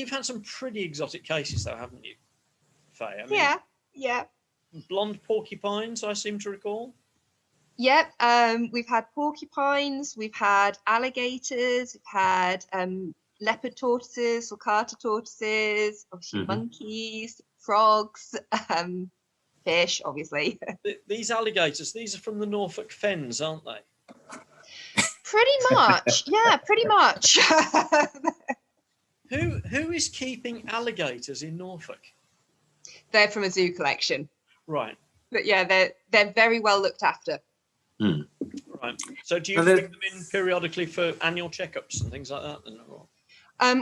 you've had some pretty exotic cases, though, haven't you, Faye? I mean, Yeah, yeah. Blonde porcupines, I seem to recall. Yep, we've had porcupines, we've had alligators, we've had leopard tortoises, sulcata tortoises, obviously monkeys, frogs, fish, obviously. These alligators, these are from the Norfolk Fens, aren't they? Pretty much, yeah, pretty much. Who is keeping alligators in Norfolk? They're from a zoo collection. Right. But yeah, they're very well looked after. Right. So do you bring them in periodically for annual checkups and things like that then? Or?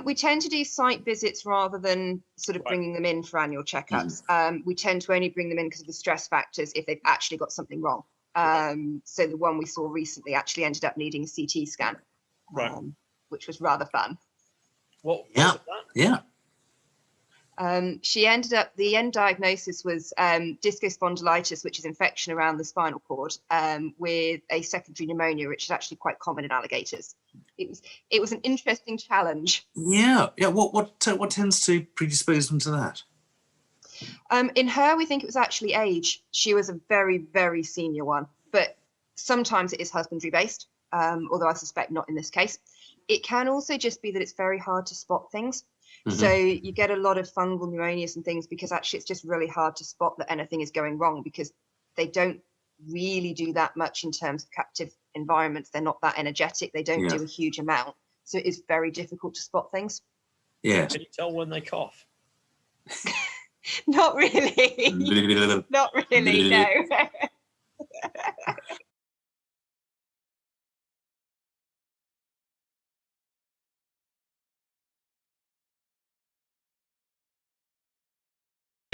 We tend to do site visits rather than sort of bringing them in for annual checkups. We tend to only bring them in because of the stress factors if they've actually got something wrong. So the one we saw recently actually ended up needing a CT scan, which was rather fun. What was that? Yeah. She ended up, the end diagnosis was discospondylitis, which is infection around the spinal cord, with a secondary pneumonia, which is actually quite common in alligators. It was an interesting challenge. Yeah. What tends to predispose them to that? In her, we think it was actually age. She was a very, very senior one, but sometimes it is husbandry based, although I suspect not in this case. It can also just be that it's very hard to spot things. So you get a lot of fungal pneumonias and things because actually it's just really hard to spot that anything is going wrong because they don't really do that much in terms of captive environments. They're not that energetic. They don't do a huge amount. So it is very difficult to spot things. Yeah. Can you tell when they cough? Not really. Not really, no.